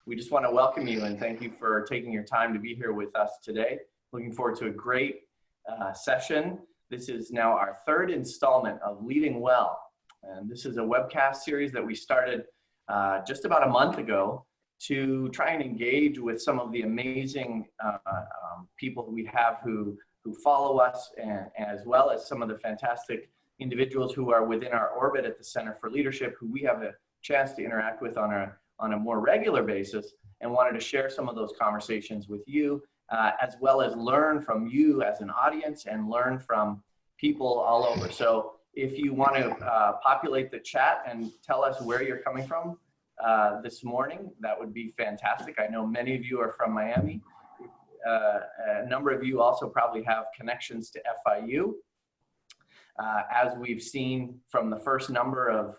We just want to welcome you and thank you for taking your time to be here with us today. Looking forward to a great session. This is now our third installment of Leading Well. And this is a webcast series that we started just about a month ago to try and engage with some of the amazing people we have who follow us, and as well as some of the fantastic individuals who are within our orbit at the Center for Leadership, who we have a chance to interact with on a more regular basis, and wanted to share some of those conversations with you, as well as learn from you as an audience and learn from people all over. So if you want to populate the chat and tell us where you're coming from this morning, that would be fantastic. I know many of you are from Miami. A number of you also probably have connections to FIU. As we've seen from the first number of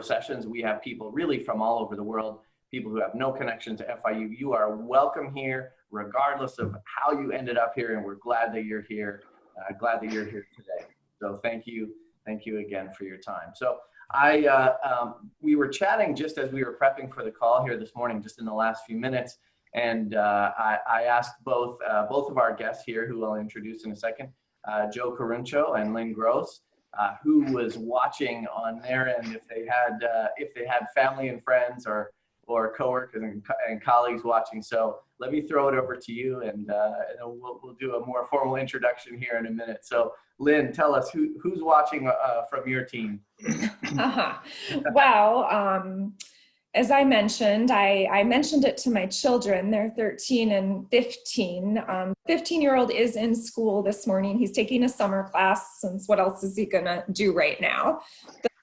sessions, we have people really from all over the world, people who have no connection to FIU. You are welcome here, regardless of how you ended up here, and we're glad that you're here. Glad that you're here today. So thank you again for your time. So we were chatting just as we were prepping for the call here this morning, just in the last few minutes, and I asked both of our guests here, who I'll introduce in a second, Joe Caruncho and Lynn Gross, who was watching on their end, if they had family and friends or coworkers and colleagues watching. So let me throw it over to you, and we'll do a more formal introduction here in a minute. So Lynn, tell us who's watching from your team. Well, as I mentioned, I mentioned it to my children. They're 13 and 15. 15-year-old is in school this morning. He's taking a summer class, since what else is he gonna do right now?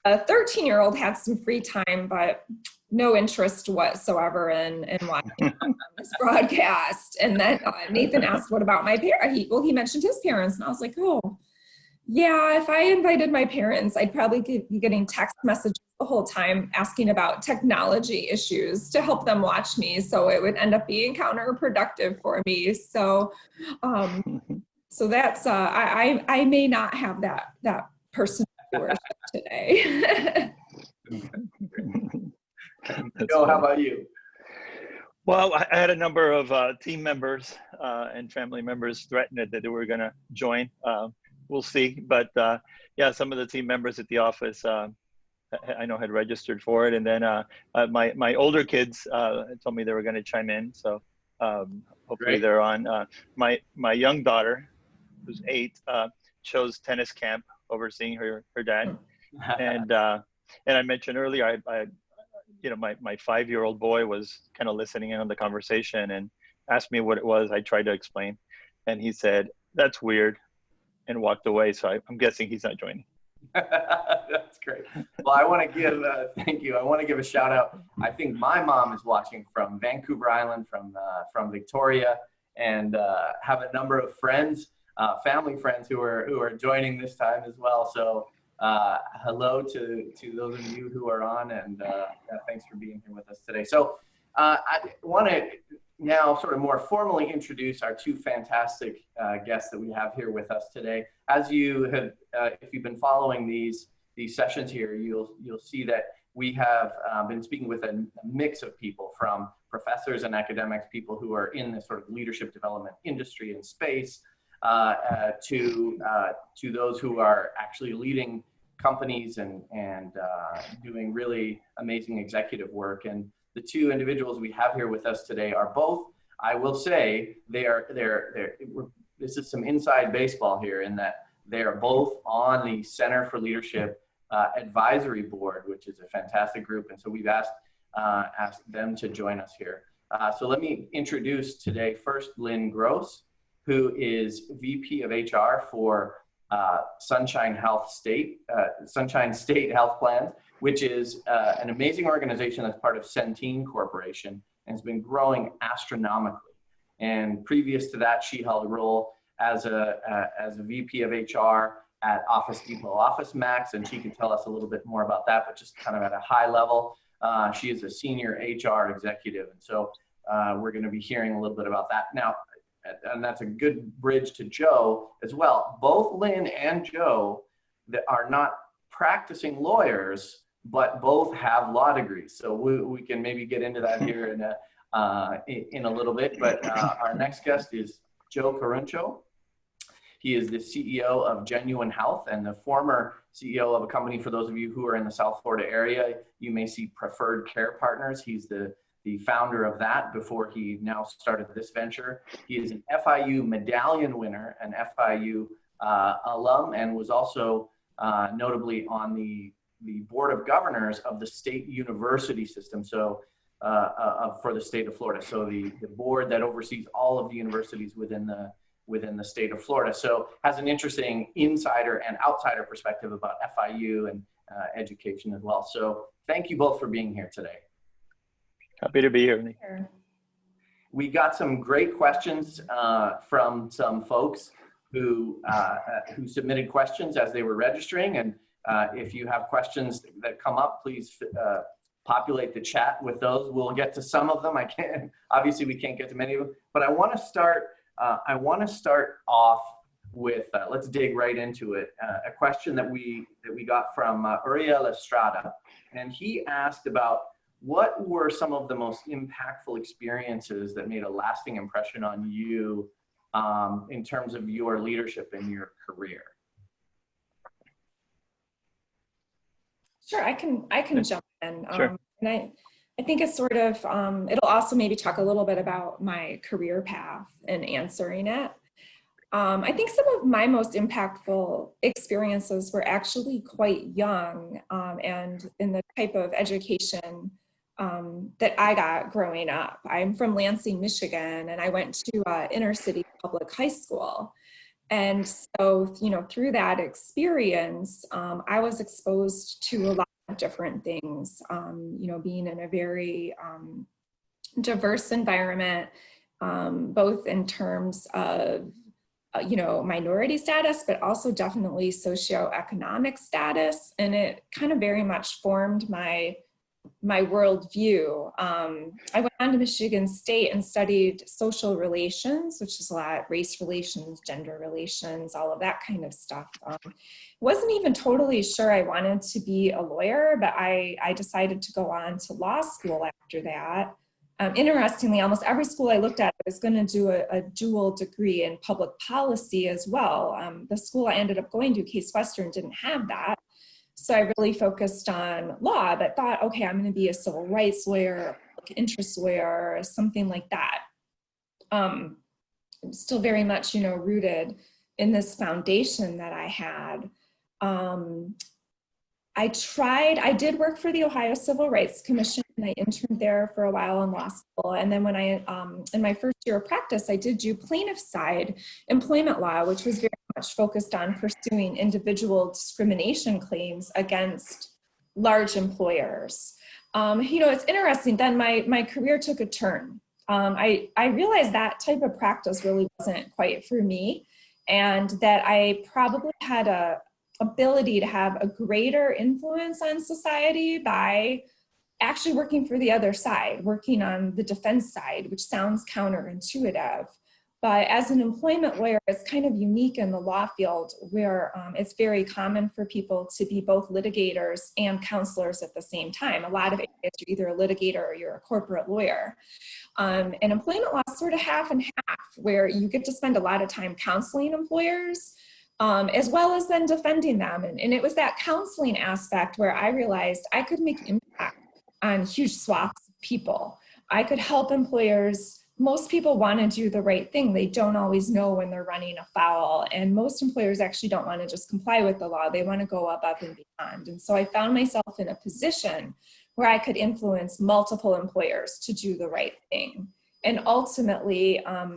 The 13-year-old had some free time, but no interest whatsoever in watching this broadcast. And then Nathan asked, what about my parents? He mentioned his parents, and I was like, oh, yeah, if I invited my parents, I'd probably be getting text messages the whole time asking about technology issues to help them watch me. So it would end up being counterproductive for me. So, so that's, I may not have that person viewership today. Joe, how about you? Well, I had a number of team members and family members threaten that they were going to join. We'll see. But yeah, some of the team members at the office, I know, had registered for it. And then my older kids told me they were going to chime in. So hopefully Great. They're on. My young daughter, who's 8, chose tennis camp, overseeing her dad. And I mentioned earlier, my 5-year-old boy was kind of listening in on the conversation and asked me what it was. I tried to explain, and he said, "That's weird," and walked away. So I'm guessing he's not joining. That's great. Well, I want to give, thank you. I want to give a shout out. I think my mom is watching from Vancouver Island, from Victoria, and have a number of friends, family friends who are joining this time as well. So hello to those of you who are on, and thanks for being here with us today. So I want to now sort of more formally introduce our two fantastic guests that we have here with us today. As you have, if you've been following these sessions here, you'll see that we have been speaking with a mix of people, from professors and academics, people who are in the sort of leadership development industry and space, to those who are actually leading companies and doing really amazing executive work. And the two individuals we have here with us today are both, I will say, this is some inside baseball here, in that they are both on the Center for Leadership Advisory Board, which is a fantastic group. And so we've asked them to join us here. So let me introduce today first Lynn Gross, who is VP of HR for Sunshine State Health Plans, which is an amazing organization that's part of Centene Corporation and has been growing astronomically. And previous to that, she held a role as a VP of HR at Office Depot Office Max, and she can tell us a little bit more about that, but just kind of at a high level. She is a senior HR executive, and so we're going to be hearing a little bit about that. Now, and that's a good bridge to Joe as well. Both Lynn and Joe that are not practicing lawyers, but both have law degrees. So we can maybe get into that here in a little bit. But our next guest is Joe Caruncho. He is the CEO of Genuine Health and the former CEO of a company, for those of you who are in the South Florida area, you may see Preferred Care Partners. He's the founder of that before he now started this venture. He is an FIU medallion winner, an FIU alum, and was also notably on the board of governors of the state university system, so for the state of Florida. So the board that oversees all of the universities within the state of Florida. So has an interesting insider and outsider perspective about FIU and education as well. So thank you both for being here today. Happy to be here. We got some great questions from some folks who submitted questions as they were registering. And if you have questions that come up, please populate the chat with those. We'll get to some of them. Obviously we can't get to many of them, but I want to start off with, let's dig right into it. A question that we got from Uriel Estrada, and he asked about what were some of the most impactful experiences that made a lasting impression on you in terms of your leadership in your career? Sure, I can jump in. Sure. And I think it's sort of, it'll also maybe talk a little bit about my career path and answering it. I think some of my most impactful experiences were actually quite young and in the type of education that I got growing up. I'm from Lansing, Michigan, and I went to inner city public high school. And so, you know, through that experience, I was exposed to a lot of different things, you know, being in a very diverse environment, both in terms of, you know, minority status, but also definitely socioeconomic status. And it kind of very much formed my worldview. I went on to Michigan State and studied social relations, which is a lot, race relations, gender relations, all of that kind of stuff. Wasn't even totally sure I wanted to be a lawyer, but I decided to go on to law school after that. Interestingly, almost every school I looked at was going to do a dual degree in public policy as well. The school I ended up going to, Case Western, didn't have that. So I really focused on law, but thought, okay, I'm going to be a civil rights lawyer, public interest lawyer, something like that. Still very much, you know, rooted in this foundation that I had. I did work for the Ohio Civil Rights Commission, and I interned there for a while in law school. And then when I, in my first year of practice, I did do plaintiff side employment law, which was very much focused on pursuing individual discrimination claims against large employers. You know, it's interesting, then my career took a turn. I realized that type of practice really wasn't quite for me, and that I probably had a ability to have a greater influence on society by actually working for the other side, working on the defense side, which sounds counterintuitive. But as an employment lawyer, it's kind of unique in the law field where it's very common for people to be both litigators and counselors at the same time. A lot of areas, you're either a litigator or you're a corporate lawyer. And employment law is sort of half and half, where you get to spend a lot of time counseling employers, as well as then defending them. And it was that counseling aspect where I realized I could make impact on huge swaths of people. I could help employers. Most people want to do the right thing. They don't always know when they're running afoul. And most employers actually don't want to just comply with the law. They want to go above and beyond. And so I found myself in a position where I could influence multiple employers to do the right thing. And ultimately, I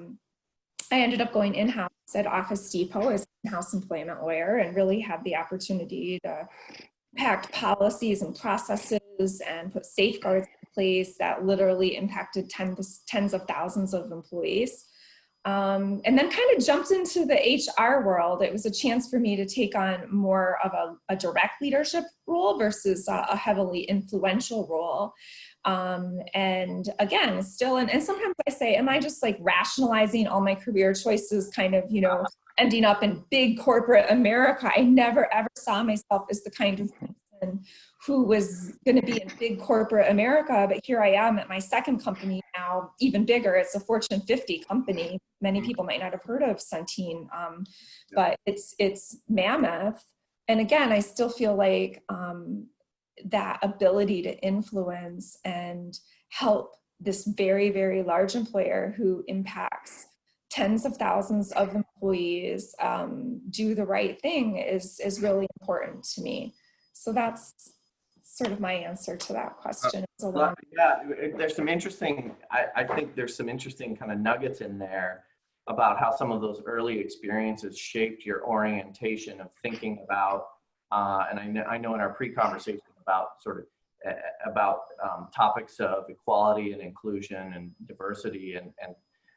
ended up going in-house at Office Depot as an in-house employment lawyer and really had the opportunity to impact policies and processes and put safeguards in place that literally impacted tens of thousands of employees. And then kind of jumped into the HR world. It was a chance for me to take on more of a direct leadership role versus a heavily influential role. And again, still, and sometimes I say, am I just like rationalizing all my career choices, kind of, you know, ending up in big corporate America? I never ever saw myself as the kind of person person who was going to be in big corporate America, but here I am at my second company now, even bigger. It's a Fortune 50 company. Many people might not have heard of Centene, but it's mammoth. And again, I still feel like that ability to influence and help this very, very large employer who impacts tens of thousands of employees do the right thing is really important to me. So that's sort of my answer to that question. It's a long... Yeah, there's some interesting, I think there's some interesting kind of nuggets in there about how some of those early experiences shaped your orientation of thinking about, and I know in our pre-conversation about sort of about topics of equality and inclusion and diversity and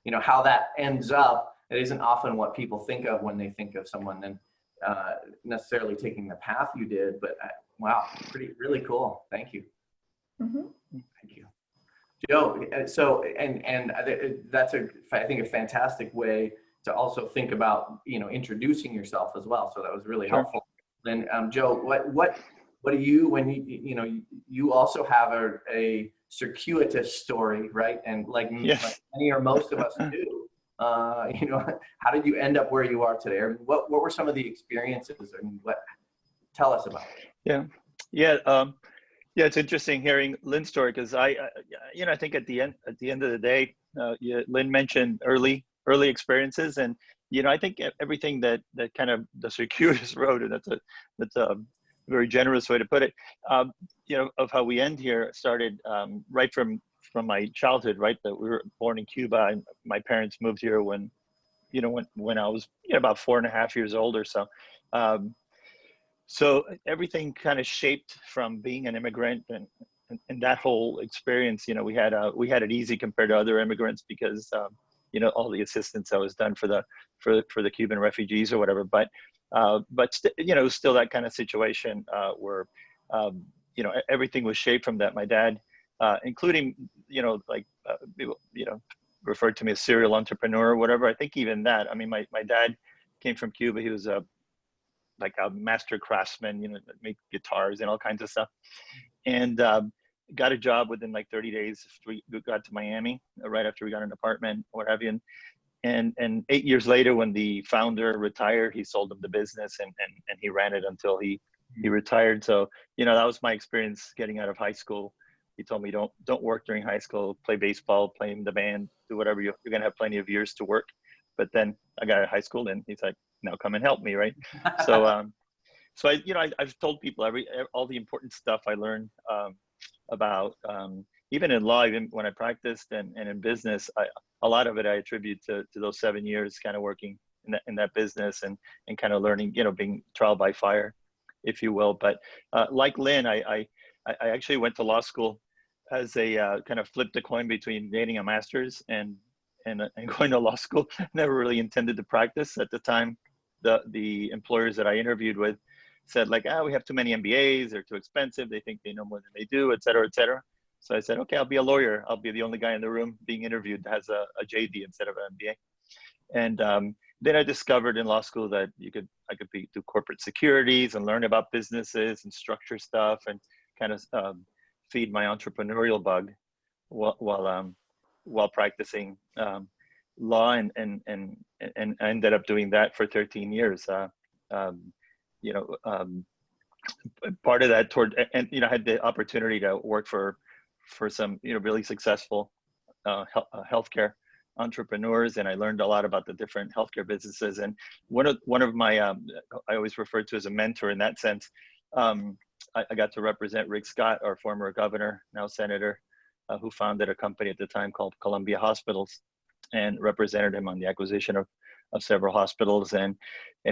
you know, how that ends up, it isn't often what people think of when they think of someone and necessarily taking the path you did, but wow, really cool. Thank you. Mm-hmm. Thank you. Joe, so, and that's I think a fantastic way to also think about, you know, introducing yourself as well. So that was really helpful. Then Joe, what do you, when you know, you also have a circuitous story, right? And like many or most of us do, you know, how did you end up where you are today? Or what were some of the experiences? I mean, tell us about it. Yeah, it's interesting hearing Lynn's story because you know, I think at the end of the day, Lynn mentioned early experiences, and you know, I think everything that kind of the circuitous road, and that's a very generous way to put it, you know, of how we end here started right from my childhood, right? That we were born in Cuba, and my parents moved here when I was about 4.5 years old or so. So everything kind of shaped from being an immigrant and that whole experience. You know, we had it easy compared to other immigrants because you know, all the assistance that was done for the Cuban refugees or whatever. But you know, still that kind of situation where you know, everything was shaped from that. My dad, including you know, like people, you know, referred to me as serial entrepreneur or whatever. I think even that. I mean, my dad came from Cuba. He was like a master craftsman, you know, make guitars and all kinds of stuff. And got a job within like 30 days. We got to Miami right after we got an apartment, what have you. And 8 years later, when the founder retired, he sold him the business and he ran it until he retired. So, you know, that was my experience getting out of high school. He told me, don't work during high school, play baseball, play in the band, do whatever. You're going to have plenty of years to work. But then I got out of high school and he's like, now come and help me, right? So, so I, you know, I've told people all the important stuff I learned about, even in law, even when I practiced and in business, a lot of it I attribute to those 7 years kind of working in that business and kind of learning, you know, being trial by fire, if you will. But like Lynn, I actually went to law school as a kind of flipped a coin between getting a master's and going to law school. Never really intended to practice at the time. The employers that I interviewed with said like, we have too many MBAs, they're too expensive, they think they know more than they do, et cetera, et cetera. So I said, okay, I'll be a lawyer. I'll be the only guy in the room being interviewed that has a JD instead of an MBA. And then I discovered in law school that I could do corporate securities and learn about businesses and structure stuff and kind of feed my entrepreneurial bug while practicing law, and I ended up doing that for 13 years. You know, part of that and you know, I had the opportunity to work for some, you know, really successful healthcare entrepreneurs, and I learned a lot about the different healthcare businesses. And one of my I always refer to as a mentor in that sense. I got to represent Rick Scott, our former governor, now senator, who founded a company at the time called Columbia Hospitals, and represented him on the acquisition of several hospitals. And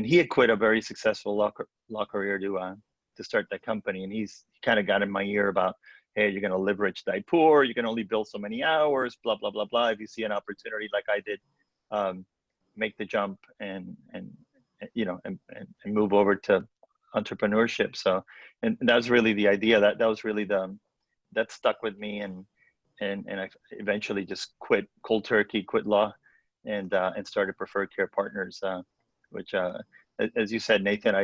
he had quit a very successful law career to start that company. And he kind of got in my ear about, hey, you're going to live rich, die poor. You can only build so many hours, blah, blah, blah, blah. If you see an opportunity like I did, make the jump and you know, and move over to entrepreneurship. So, and that was really the idea. That was really that stuck with me. And I eventually just quit cold turkey, quit law, and started Preferred Care Partners, which, as you said, Nathan,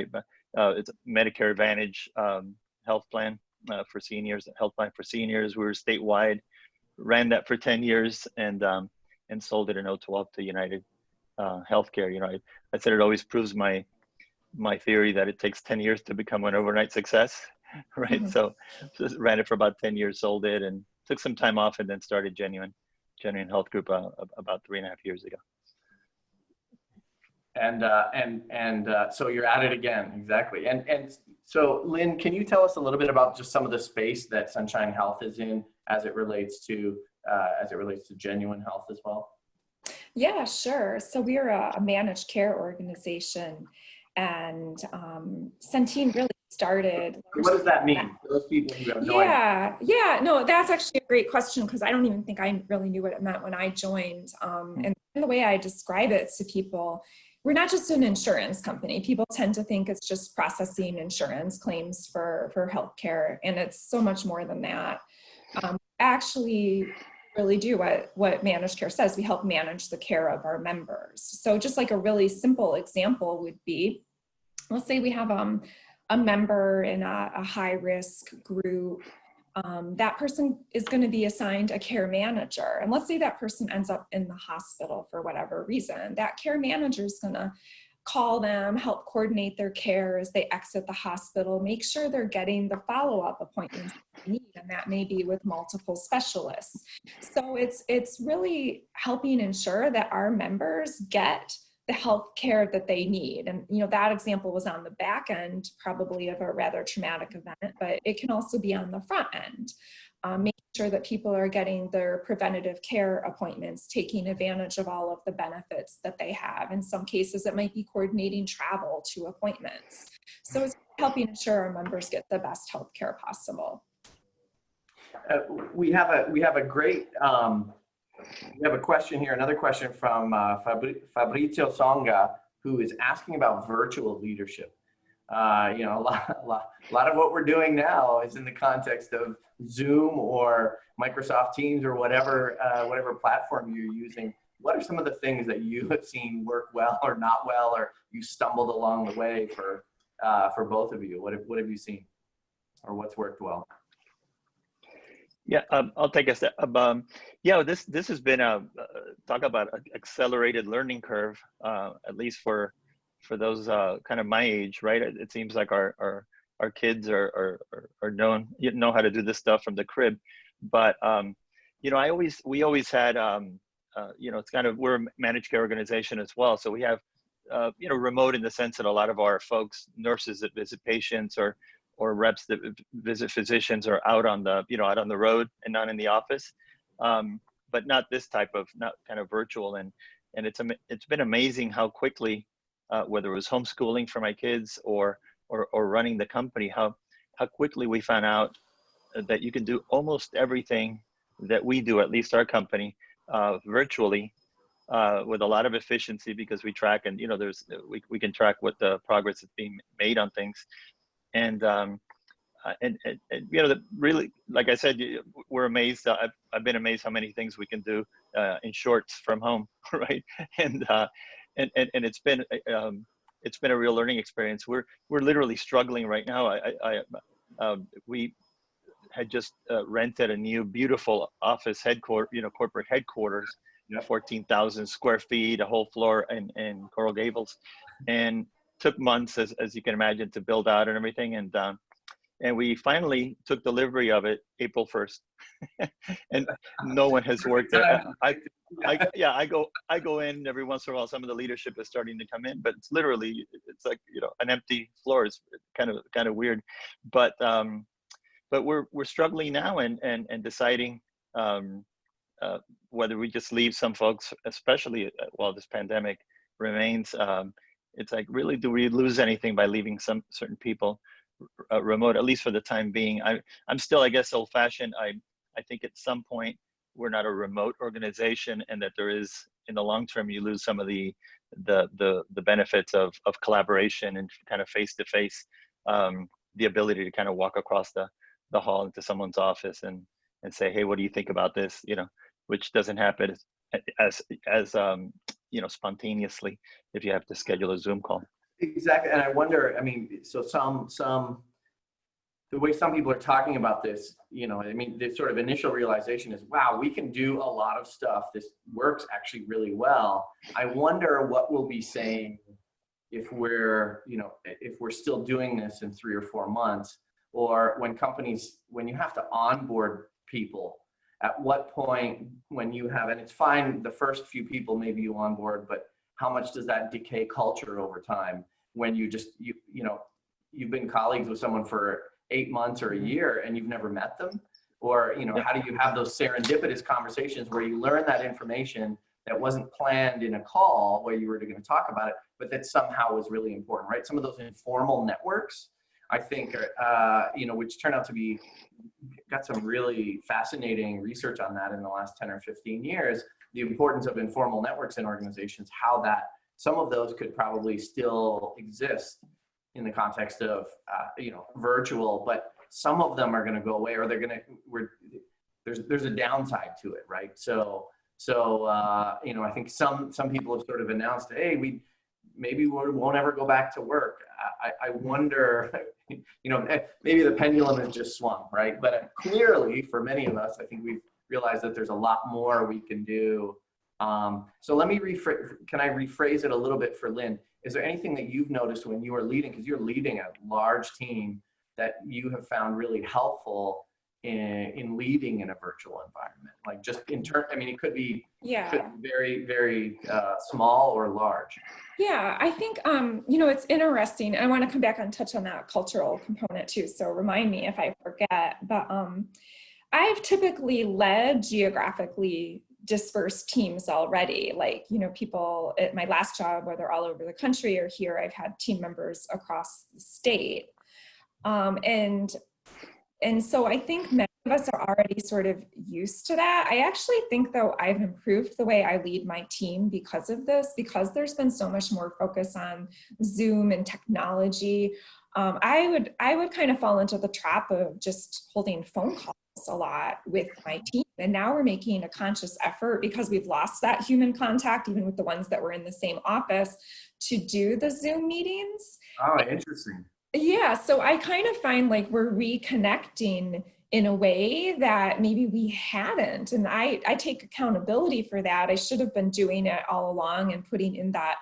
it's Medicare Advantage health plan for seniors, health plan for seniors. We were statewide, ran that for 10 years, and sold it in 2012 to United Healthcare. You know, I said it always proves my theory that it takes 10 years to become an overnight success, right? Mhm. So just ran it for about 10 years, sold it, and took some time off, and then started Genuine Health Group about 3.5 years ago. So you're at it again, exactly. And so, Lynn, can you tell us a little bit about just some of the space that Sunshine Health is in as it relates to Genuine Health as well? Yeah, sure. So we are a managed care organization, and Centene really started. What does that mean for those people who have no idea? Yeah, no, that's actually a great question, because I don't even think I really knew what it meant when I joined. And the way I describe it to people, we're not just an insurance company. People tend to think it's just processing insurance claims for healthcare, and it's so much more than that. Actually really do what managed care says. We help manage the care of our members. So just like a really simple example would be, let's say we have a member in a high-risk group. That person is going to be assigned a care manager. And let's say that person ends up in the hospital for whatever reason. That care manager is going to call them, help coordinate their care as they exit the hospital, make sure they're getting the follow-up appointments they need, and that may be with multiple specialists. So it's really helping ensure that our members get the health care that they need. And you know, that example was on the back end probably of a rather traumatic event, but it can also be on the front end. Making sure that people are getting their preventative care appointments, taking advantage of all of the benefits that they have. In some cases, it might be coordinating travel to appointments. So it's helping ensure our members get the best health care possible. We have a great, we have a question here, another question from Fabrizio Songa, who is asking about virtual leadership. You know, a lot of what we're doing now is in the context of Zoom or Microsoft Teams or whatever platform you're using. What are some of the things that you have seen work well or not well, or you stumbled along the way for both of you? What have you seen, or what's worked well? Yeah, I'll take a step. Yeah, this has been talk about an accelerated learning curve, at least for those kind of my age, right? It seems like our kids are know how to do this stuff from the crib, but you know, we always had you know, it's kind of, we're a managed care organization as well, so we have you know, remote in the sense that a lot of our folks, nurses that visit patients or reps that visit physicians are out on the, you know, out on the road and not in the office, but not this type of, not kind of virtual. And it's been amazing how quickly, whether it was homeschooling for my kids or running the company, how quickly we found out that you can do almost everything that we do, at least our company, virtually, with a lot of efficiency, because we track, and you know, we can track what the progress is being made on things. And you know, really, like I said, we're amazed. I've been amazed how many things we can do in shorts from home, right? And it's been a real learning experience. We're literally struggling right now. We had just rented a new beautiful office corporate headquarters, 14,000 square feet, a whole floor in Coral Gables, and took months, as you can imagine, to build out and everything. And we finally took delivery of it April 1st, and no one has worked there. I go in every once in a while. Some of the leadership is starting to come in, but it's literally, it's like, you know, an empty floor. Is kind of weird, but we're struggling now and deciding whether we just leave some folks, especially while this pandemic remains. It's like, really, do we lose anything by leaving some certain people remote, at least for the time being? I'm still, I guess, old-fashioned. I think at some point we're not a remote organization, and that there is, in the long term, you lose some of the benefits of collaboration and kind of face-to-face, the ability to kind of walk across the hall into someone's office and say, hey, what do you think about this? You know, which doesn't happen as you know, spontaneously if you have to schedule a Zoom call. Exactly. And I wonder, I mean, so some the way some people are talking about this, I mean, the sort of initial realization is, wow, we can do a lot of stuff. This works actually really well. I wonder what we'll be saying if we're still doing this in 3 or 4 months, or when you have to onboard people, at what point when you have, and it's fine, the first few people maybe you onboard, but how much does that decay culture over time when you've been colleagues with someone for 8 months or a year and you've never met them? Or, how do you have those serendipitous conversations where you learn that information that wasn't planned in a call where you were going to talk about it, but that somehow was really important, right? Some of those informal networks, I think, which turned out to be, got some really fascinating research on that in the last 10 or 15 years, the importance of informal networks in organizations, how that some of those could probably still exist in the context of, virtual, but some of them are going to go away, or there's a downside to it, right? So I think some people have sort of announced, hey, we won't ever go back to work. I wonder, maybe the pendulum has just swung, right? But clearly, for many of us, I think we've realized that there's a lot more we can do. So let me can I rephrase it a little bit for Lynn? Is there anything that you've noticed when you are leading, because you're leading a large team, that you have found really helpful in leading in a virtual environment? Like just it could be very, very small or large. Yeah, I think, it's interesting. I want to come back and touch on that cultural component too. So remind me if I forget, but I've typically led geographically dispersed teams already. Like, people at my last job, whether all over the country or here, I've had team members across the state. And so I think many of us are already sort of used to that. I actually think, though, I've improved the way I lead my team because of this, because there's been so much more focus on Zoom and technology. I would kind of fall into the trap of just holding phone calls a lot with my team. And now we're making a conscious effort, because we've lost that human contact, even with the ones that were in the same office, to do the Zoom meetings. Oh, interesting. Yeah, so I kind of find like we're reconnecting in a way that maybe we hadn't. And I take accountability for that. I should have been doing it all along and putting in that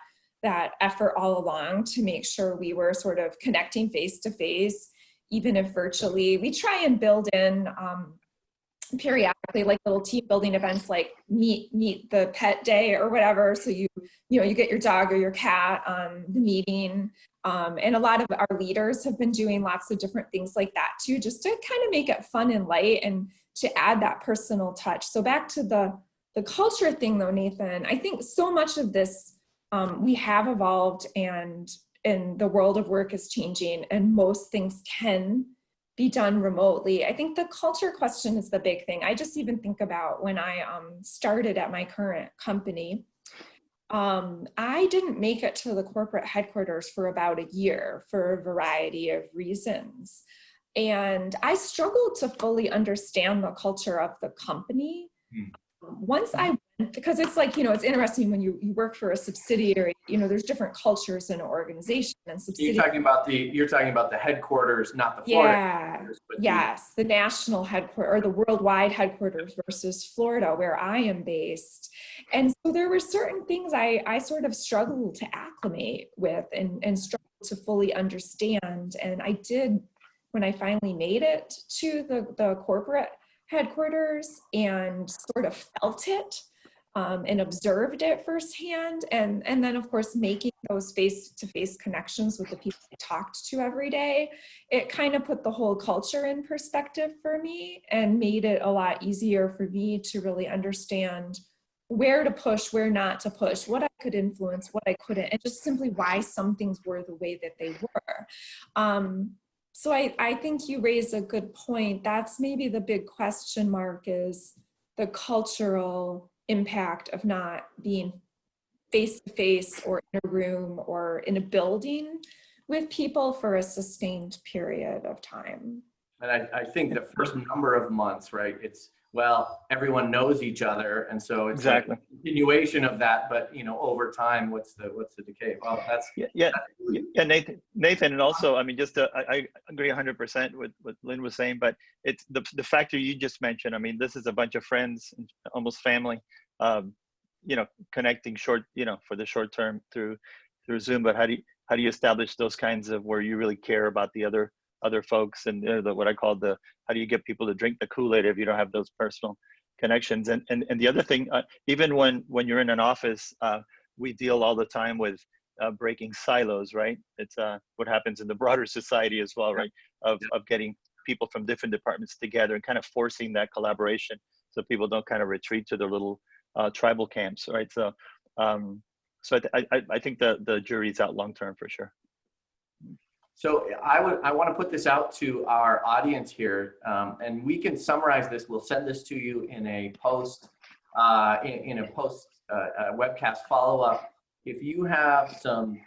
effort all along to make sure we were sort of connecting face to face, even if virtually. We try and build in periodically like little team building events, like meet the pet day or whatever. So you get your dog or your cat on the meeting. And a lot of our leaders have been doing lots of different things like that too, just to kind of make it fun and light and to add that personal touch. So back to the culture thing though, Nathan, I think so much of this, we have evolved, and the world of work is changing, and most things can be done remotely. I think the culture question is the big thing. I just even think about when I started at my current company, I didn't make it to the corporate headquarters for about a year for a variety of reasons. And I struggled to fully understand the culture of the company. Once I went, because it's like, it's interesting when you work for a subsidiary, there's different cultures in an organization and subsidiary. You're talking about the headquarters, not the Florida headquarters. But yes, the national headquarters or the worldwide headquarters versus Florida, where I am based. And so there were certain things I sort of struggled to acclimate with and struggled to fully understand. And I did, when I finally made it to the corporate headquarters and sort of felt it and observed it firsthand. And then of course, making those face-to-face connections with the people I talked to every day, it kind of put the whole culture in perspective for me and made it a lot easier for me to really understand where to push, where not to push, what I could influence, what I couldn't, and just simply why some things were the way that they were. So I think you raise a good point. That's maybe the big question mark, is the cultural impact of not being face-to-face or in a room or in a building with people for a sustained period of time. And I think the first number of months, right, well, everyone knows each other, and so it's like Exactly. a continuation of that. But over time, what's the decay? Well, Yeah, Nathan, and also, I mean, I agree 100% with what Lynn was saying, but it's the factor you just mentioned. I mean, this is a bunch of friends, almost family, um, connecting for the short term through Zoom. But how do you establish those kinds of where you really care about the other folks, and what I call how do you get people to drink the Kool-Aid if you don't have those personal connections? And the other thing, even when you're in an office, we deal all the time with breaking silos, right? It's what happens in the broader society as well, right? Of getting people from different departments together and kind of forcing that collaboration so people don't kind of retreat to their little tribal camps, right? So, I think the jury's out long term for sure. So I want to put this out to our audience here, and we can summarize this. We'll send this to you in a post, webcast follow-up. If you have some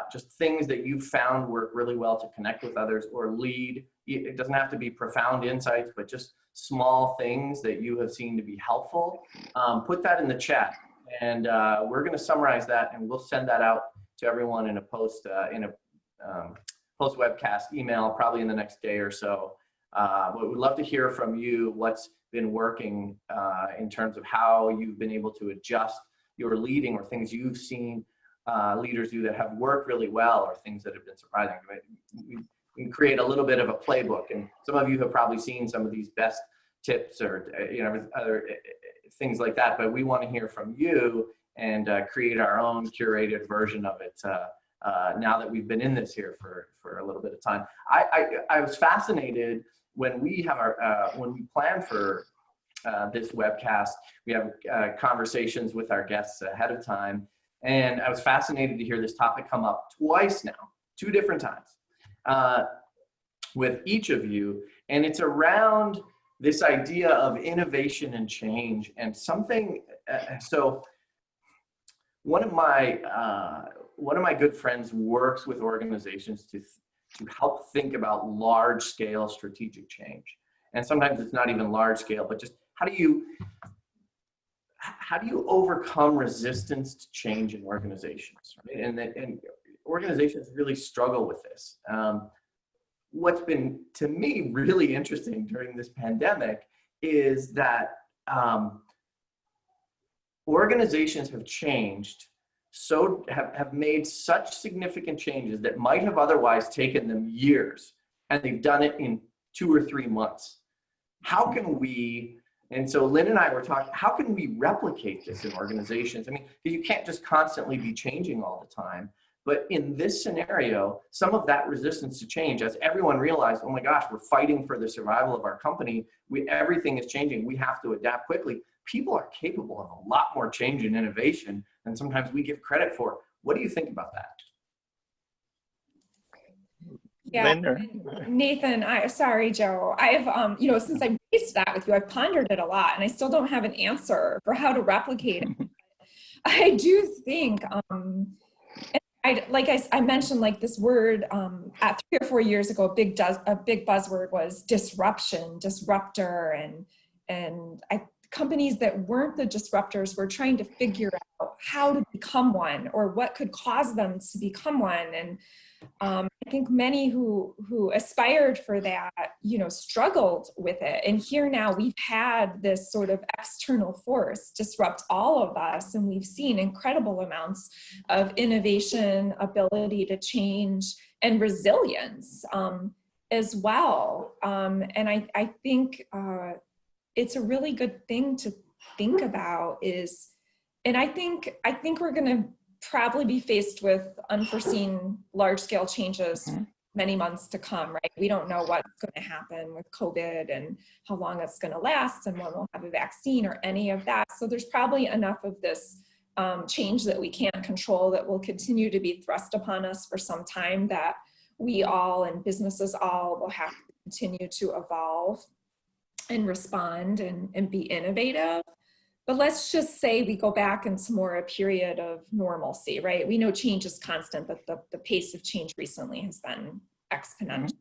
just things that you found work really well to connect with others or lead, it doesn't have to be profound insights, but just small things that you have seen to be helpful, put that in the chat, and we're going to summarize that, and we'll send that out to everyone in a post post webcast email probably in the next day or so. But we'd love to hear from you what's been working in terms of how you've been able to adjust your leading, or things you've seen leaders do that have worked really well, or things that have been surprising. We can create a little bit of a playbook, and some of you have probably seen some of these best tips or other things like that, but we want to hear from you and create our own curated version of it now that we've been in this here for a little bit of time. I was fascinated when we have when we plan for this webcast, we have conversations with our guests ahead of time, and I was fascinated to hear this topic come up twice now, 2 different times with each of you, and it's around this idea of innovation and change, and something. So one of my good friends works with organizations to help think about large-scale strategic change. And sometimes it's not even large scale, but just how do you overcome resistance to change in organizations, right? And organizations really struggle with this. What's been, to me, really interesting during this pandemic is that organizations have changed, have made such significant changes that might have otherwise taken them years, and they've done it in 2 or 3 months. How can we, and so Lynn and I were talking, how can we replicate this in organizations? I mean, because you can't just constantly be changing all the time. But in this scenario, some of that resistance to change, as everyone realized, oh my gosh, we're fighting for the survival of our company, everything is changing, we have to adapt quickly. People are capable of a lot more change and innovation than sometimes we give credit for. What do you think about that? Yeah, Nathan, sorry, Joe. I've, since I raised that with you, I've pondered it a lot, and I still don't have an answer for how to replicate it. I do think, I mentioned, like, this word at 3 or 4 years ago, a big buzzword was disruption, disruptor, and companies that weren't the disruptors were trying to figure out how to become one, or what could cause them to become one. And I think many who aspired for that, struggled with it. And here now we've had this sort of external force disrupt all of us, and we've seen incredible amounts of innovation, ability to change, and resilience as well. And I think it's a really good thing to think about and I think we're going to probably be faced with unforeseen large-scale changes many months to come, right? We don't know what's going to happen with COVID and how long it's going to last and when we'll have a vaccine or any of that. So there's probably enough of this change that we can't control that will continue to be thrust upon us for some time, that we all and businesses all will have to continue to evolve and respond and be innovative. But let's just say we go back into more a period of normalcy, right? We know change is constant, but the pace of change recently has been exponential.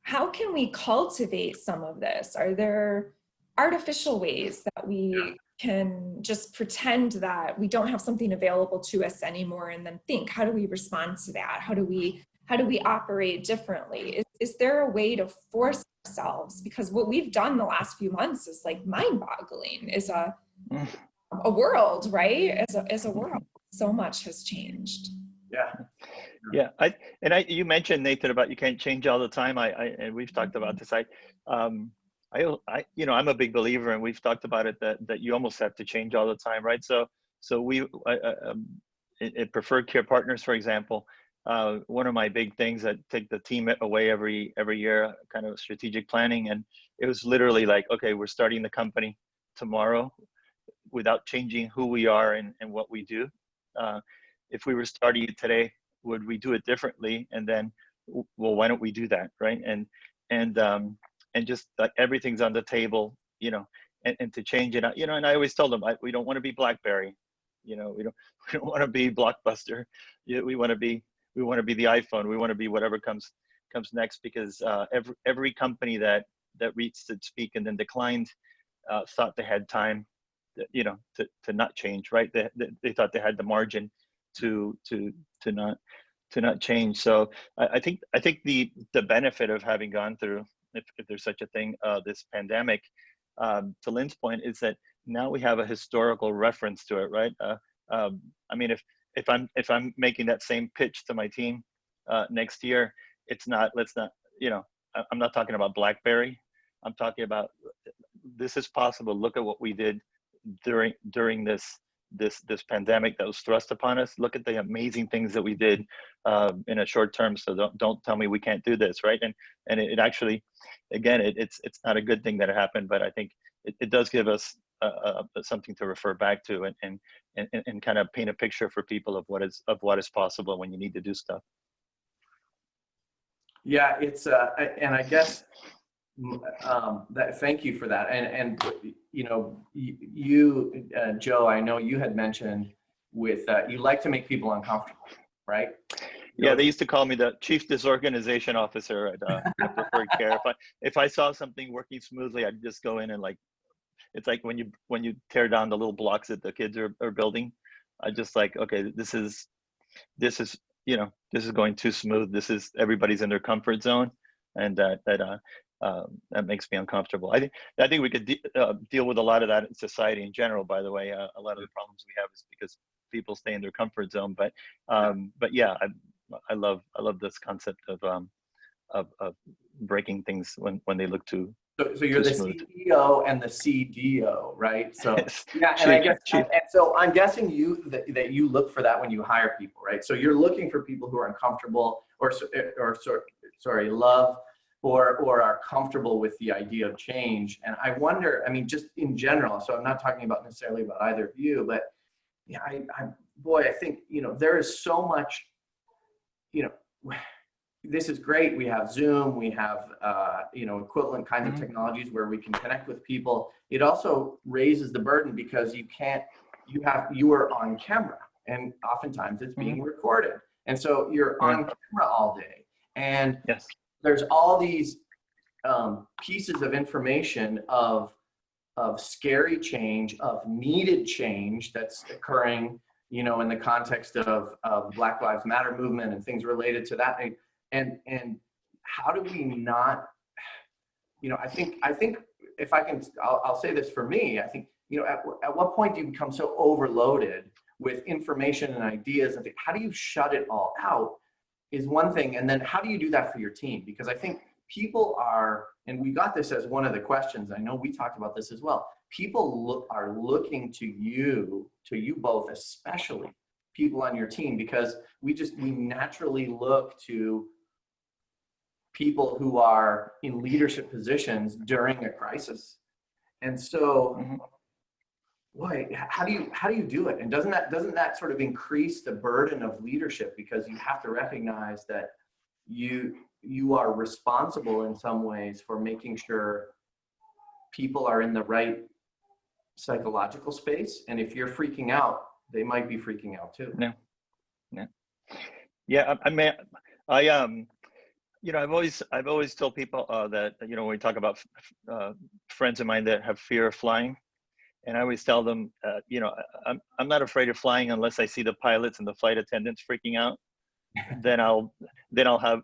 How can we cultivate some of this? Are there artificial ways that we can just pretend that we don't have something available to us anymore, and then think, how do we respond to that? How do we operate differently? Is there a way to force ourselves? Because what we've done the last few months is like mind-boggling. Is a world, right? As a world, so much has changed. Yeah. You mentioned, Nathan, about you can't change all the time. And we've talked about this. I'm a big believer, and we've talked about it, that you almost have to change all the time, right? So in preferred care partners, for example, one of my big things, I take the team away every year, kind of strategic planning, and it was literally like, okay, we're starting the company tomorrow without changing who we are and what we do. If we were starting it today, would we do it differently? And then, well, why don't we do that, right? And just like everything's on the table, and to change it, and I always tell them, we don't want to be BlackBerry, we don't want to be Blockbuster. We want to be the iPhone. We want to be whatever comes next, because every company that reached its peak and then declined thought they had time, to not change, right? They thought they had the margin to not change. So I think the benefit of having gone through, if there's such a thing, this pandemic, to Lynn's point, is that now we have a historical reference to it, right? I mean, if I'm making that same pitch to my team next year, I'm not talking about BlackBerry. I'm talking about, this is possible. Look at what we did during this pandemic that was thrust upon us. Look at the amazing things that we did in a short term. So don't tell me we can't do this, right? And it actually, again, it's not a good thing that it happened, but I think it does give us something to refer back to, and kind of paint a picture for people of what is possible when you need to do stuff. Yeah, it's and I guess thank you for that. And you, Joe, I know you had mentioned with you like to make people uncomfortable, right? Yeah, they used to call me the chief disorganization officer at preferred care. If I saw something working smoothly, I'd just go in and, like, it's like when you tear down the little blocks that the kids are building. I just like, okay, this is going too smooth. Everybody's in their comfort zone, and that makes me uncomfortable. I think we could deal with a lot of that in society in general. By the way, a lot of the problems we have is because people stay in their comfort zone. But yeah, I love this concept of breaking things when they look too. So you're the smooth. CEO and the CDO, right? So yeah, Chief, and I guess Chief. and so I'm guessing that you look for that when you hire people, right? So you're looking for people who are uncomfortable or love or are comfortable with the idea of change. And I wonder, I mean, just in general, so I'm not talking about necessarily about either of you, but yeah, I think, there is so much, this is great. We have Zoom, we have, equivalent kinds of technologies where we can connect with people. It also raises the burden because you are on camera, and oftentimes it's being recorded. And so you're on camera all day. And yes, there's all these pieces of information of scary change, of needed change that's occurring, in the context of Black Lives Matter movement and things related to that. And how do we not, I think if I can, I'll say this for me, I think, at what point do you become so overloaded with information and ideas, and how do you shut it all out is one thing. And then how do you do that for your team? Because I think people are, and we got this as one of the questions, I know we talked about this as well, people are looking to you both, especially people on your team, because we naturally look to people who are in leadership positions during a crisis. And so, boy, how do you do it? And doesn't that sort of increase the burden of leadership, because you have to recognize that you are responsible in some ways for making sure people are in the right psychological space, and if you're freaking out, they might be freaking out too. Yeah. I I've always told people that, when we talk about friends of mine that have fear of flying, and I always tell them, I'm not afraid of flying unless I see the pilots and the flight attendants freaking out. Then I'll have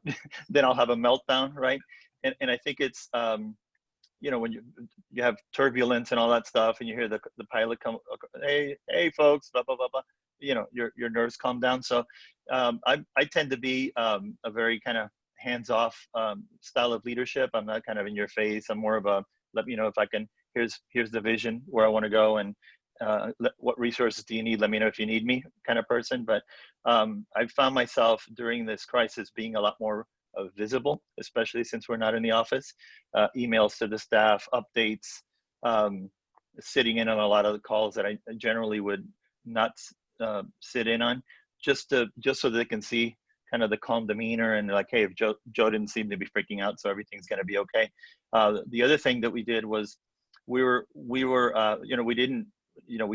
then I'll have a meltdown, right? And I think it's when you have turbulence and all that stuff, and you hear the pilot come, hey folks, blah blah blah blah, your nerves calm down. So I tend to be a very kind of hands-off style of leadership. I'm not kind of in your face. I'm more of a, let me know if I can, here's the vision where I want to go, and what resources do you need? Let me know if you need me kind of person. But I've found myself during this crisis being a lot more visible, especially since we're not in the office. Emails to the staff, updates, sitting in on a lot of the calls that I generally would not sit in on, just so they can see kind of the calm demeanor, and like, hey, if Joe didn't seem to be freaking out, so everything's going to be okay. The other thing that we did was we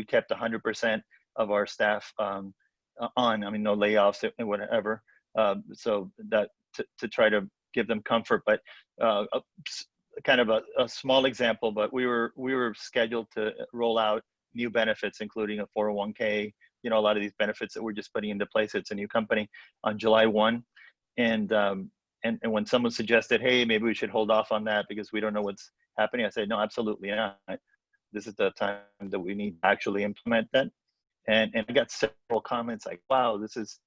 kept 100% of our staff on. I mean, no layoffs and whatever. So that to try to give them comfort, but kind of a small example, but we were scheduled to roll out new benefits, including a 401k, a lot of these benefits that we're just putting into place. It's a new company on July 1. And when someone suggested, hey, maybe we should hold off on that because we don't know what's happening, I said, no, absolutely not. This is the time that we need to actually implement that. And I got several comments like, wow, this is,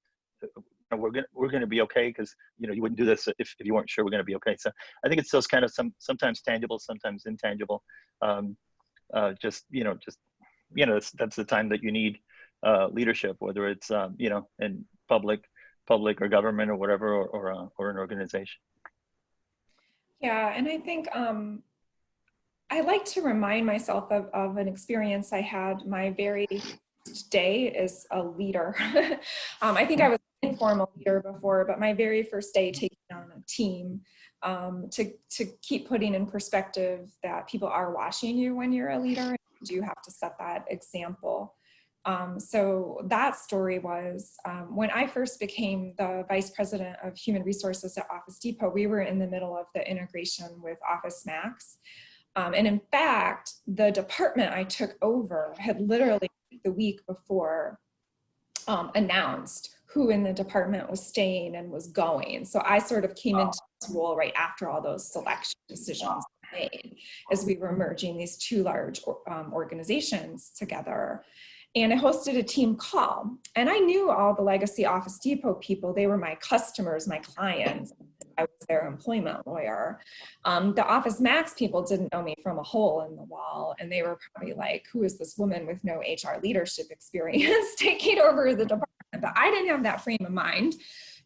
we're gonna be okay, because you wouldn't do this if you weren't sure we're gonna be okay. So I think it's those kind of sometimes tangible, sometimes intangible. That's the time that you need leadership, whether it's in public or government or whatever, or an organization. Yeah, and I think I like to remind myself of an experience I had my very first day as a leader. I think I was an informal leader before, but my very first day taking on a team, to keep putting in perspective that people are watching you when you're a leader, and you do have to set that example. So that story was when I first became the Vice President of Human Resources at Office Depot, we were in the middle of the integration with Office Max. And in fact, the department I took over had literally the week before announced who in the department was staying and was going. So I sort of came into this role right after all those selection decisions were made, as we were merging these two large organizations together. And I hosted a team call, and I knew all the legacy Office Depot people. They were my customers, my clients. I was their employment lawyer. The Office Max people didn't know me from a hole in the wall, and they were probably like, who is this woman with no HR leadership experience taking over the department? But I didn't have that frame of mind.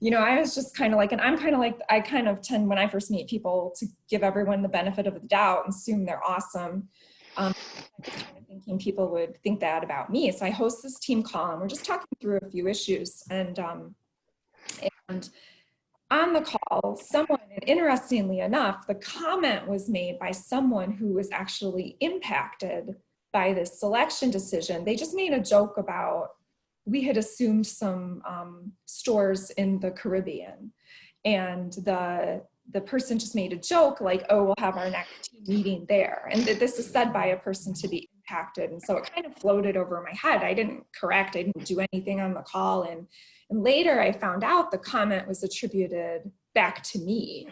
I was just kind of like, and I'm kind of like, I kind of tend, when I first meet people, to give everyone the benefit of the doubt and assume they're awesome. I was kind of thinking people would think that about me. So I host this team call, and we're just talking through a few issues. And on the call, someone, and interestingly enough, the comment was made by someone who was actually impacted by this selection decision. They just made a joke about, we had assumed some stores in the Caribbean, and the person just made a joke like, oh, we'll have our next team meeting there. And this is said by a person to be impacted. And so it kind of floated over my head. I didn't do anything on the call. And later I found out the comment was attributed back to me.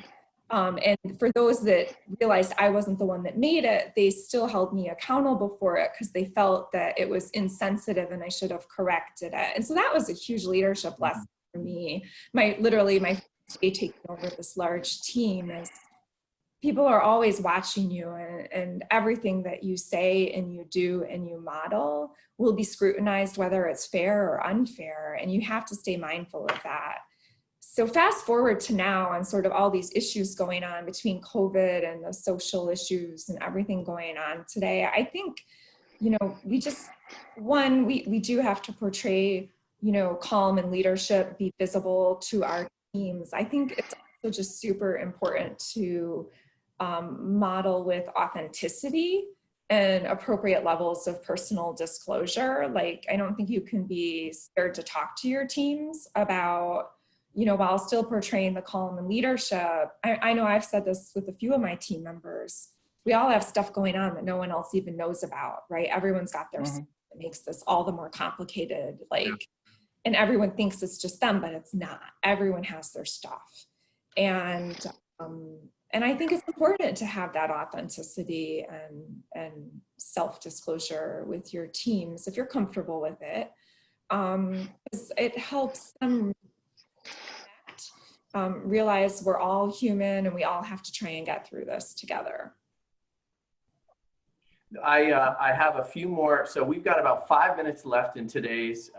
And for those that realized I wasn't the one that made it, they still held me accountable for it because they felt that it was insensitive and I should have corrected it. And so that was a huge leadership lesson for me. My taking over this large team is, people are always watching you, and everything that you say and you do and you model will be scrutinized, whether it's fair or unfair, and you have to stay mindful of that. So fast forward to now, and sort of all these issues going on between COVID and the social issues and everything going on today, I think, we do have to portray, calm and leadership, be visible to our teams. I think it's also just super important to model with authenticity and appropriate levels of personal disclosure. Like, I don't think you can be scared to talk to your teams about while still portraying the calm and leadership. I know I've said this with a few of my team members. We all have stuff going on that no one else even knows about, right? Everyone's got their stuff that makes this all the more complicated. And everyone thinks it's just them, but it's not. Everyone has their stuff. And I think it's important to have that authenticity and self-disclosure with your teams if you're comfortable with it. It helps them realize we're all human and we all have to try and get through this together. I have a few more. So we've got about 5 minutes left in today's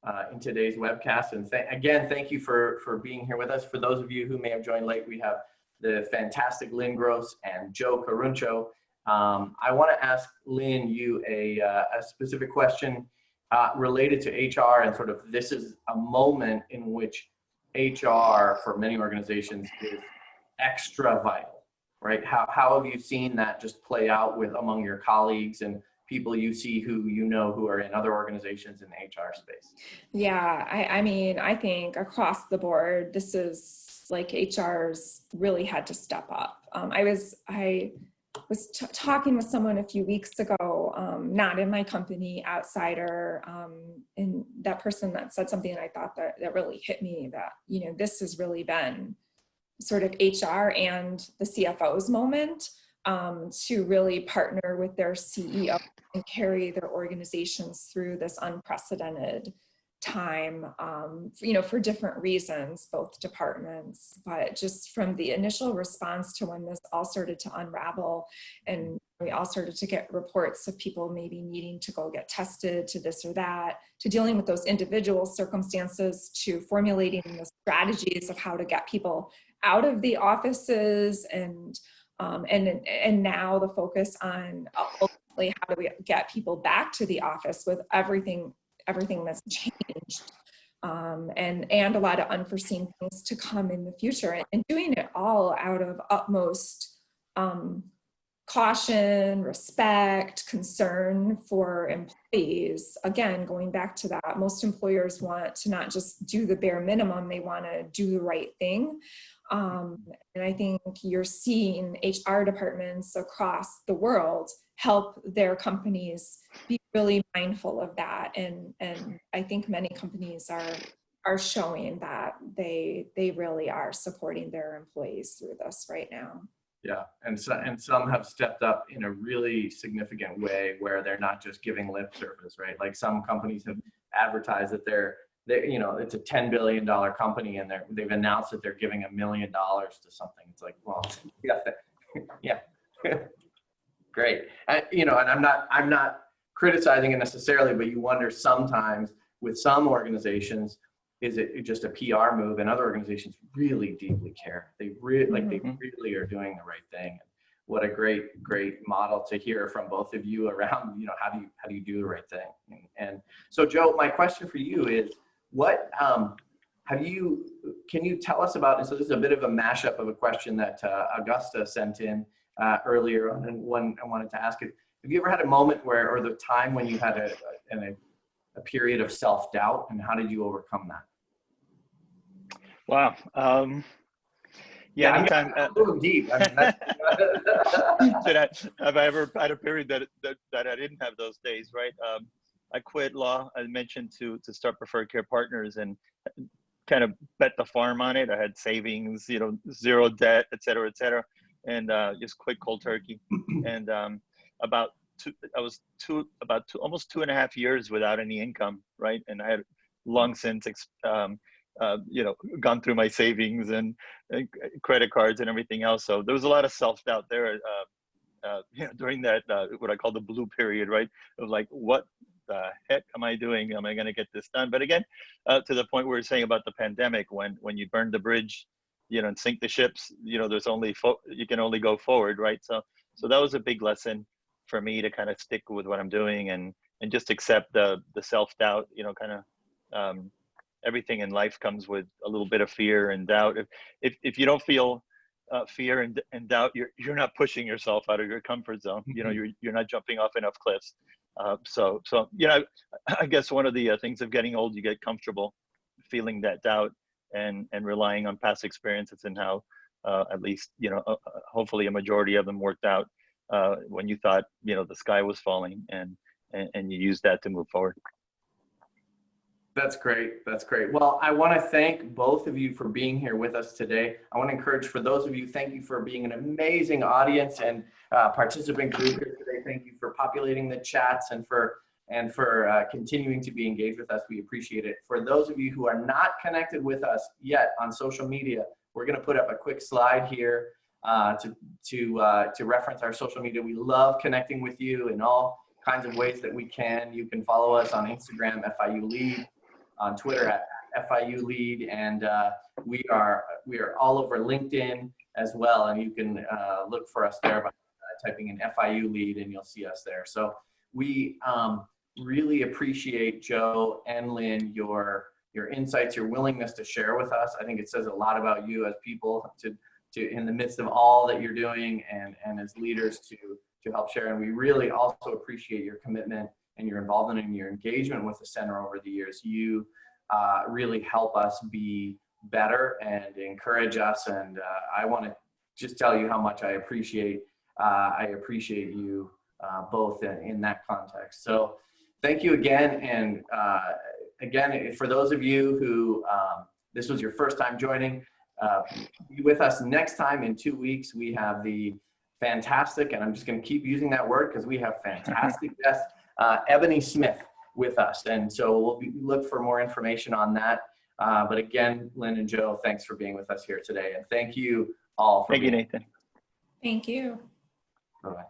webcast. And again, thank you for being here with us. For those of you who may have joined late, we have the fantastic Lynn Gross and Joe Caruncho. I want to ask Lynn you a specific question related to HR, and sort of this is a moment in which HR for many organizations is extra vital, right? How have you seen that just play out among your colleagues and people you see who are in other organizations in the HR space? Yeah, I mean, I think across the board, this is like HR's really had to step up. I was talking with someone a few weeks ago, not in my company, outsider, and that person that said something that I thought that really hit me, that, this has really been sort of HR and the CFO's moment to really partner with their CEO and carry their organizations through this unprecedented time, for different reasons, both departments, but just from the initial response to when this all started to unravel and we all started to get reports of people maybe needing to go get tested, to this or that, to dealing with those individual circumstances, to formulating the strategies of how to get people out of the offices, and now the focus on ultimately how do we get people back to the office with everything that's changed, and a lot of unforeseen things to come in the future, and doing it all out of utmost caution, respect, concern for employees. Again, going back to that, most employers want to not just do the bare minimum, they want to do the right thing. And I think you're seeing HR departments across the world help their companies be really mindful of that. And I think many companies are showing that they really are supporting their employees through this right now. Yeah, and some have stepped up in a really significant way where they're not just giving lip service, right? Like some companies have advertised that they're it's a $10 billion company and they've announced that they're giving $1 million to something. It's like, well, yeah, great. And I'm not criticizing it necessarily, but you wonder sometimes with some organizations, is it just a PR move? And other organizations really deeply care. They really are doing the right thing. What a great model to hear from both of you around, how do you do the right thing? And so, Joe, my question for you is, what can you tell us about, and so this is a bit of a mashup of a question that Augusta sent in earlier on, and one I wanted to ask it. Have you ever had a moment or the time when you had a period of self-doubt, and how did you overcome that? Wow. Yeah, anytime. A little deep. I mean, have I ever had a period that I didn't have those days, right? I quit law, I mentioned, to start Preferred Care Partners and kind of bet the farm on it. I had savings, zero debt, et cetera, and just quit cold turkey. And I was almost 2.5 years without any income, right? And I had long since gone through my savings and credit cards and everything else. So there was a lot of self-doubt there during that what I call the blue period, right? Of like, what the heck am I doing? Am I going to get this done? But again, to the point we were saying about the pandemic, when you burn the bridge, and sink the ships, there's only you can only go forward, right? So that was a big lesson for me, to kind of stick with what I'm doing and just accept the self-doubt. Everything in life comes with a little bit of fear and doubt. If you don't feel fear and doubt, you're not pushing yourself out of your comfort zone. You're not jumping off enough cliffs. So I guess one of the things of getting old, you get comfortable feeling that doubt, and relying on past experiences and how at least, hopefully a majority of them worked out when you thought, the sky was falling, and you used that to move forward. That's great. That's great. Well, I want to thank both of you for being here with us today. I want to encourage, for those of you, thank you for being an amazing audience and participant group here today. Thank you for populating the chats and for continuing to be engaged with us. We appreciate it. For those of you who are not connected with us yet on social media, we're going to put up a quick slide here to reference our social media. We love connecting with you in all kinds of ways that we can. You can follow us on Instagram, FIU Lead, on Twitter at FIU Lead, and we are all over LinkedIn as well. And you can look for us there by typing in FIU Lead, and you'll see us there. So we really appreciate, Joe and Lynn, your insights, your willingness to share with us. I think it says a lot about you as people to in the midst of all that you're doing, and as leaders to help share. And we really also appreciate your commitment and your involvement and your engagement with the center over the years. You really help us be better and encourage us. And I want to just tell you how much I appreciate you both in that context. So thank you again. And again, for those of you who this was your first time joining, be with us next time in 2 weeks. We have the fantastic, and I'm just going to keep using that word because we have fantastic guests, Ebony Smith with us. And so we'll look for more information on that. But again, Lynn and Joe, thanks for being with us here today. And thank you all for Thank you, Nathan. Thank you. Bye-bye.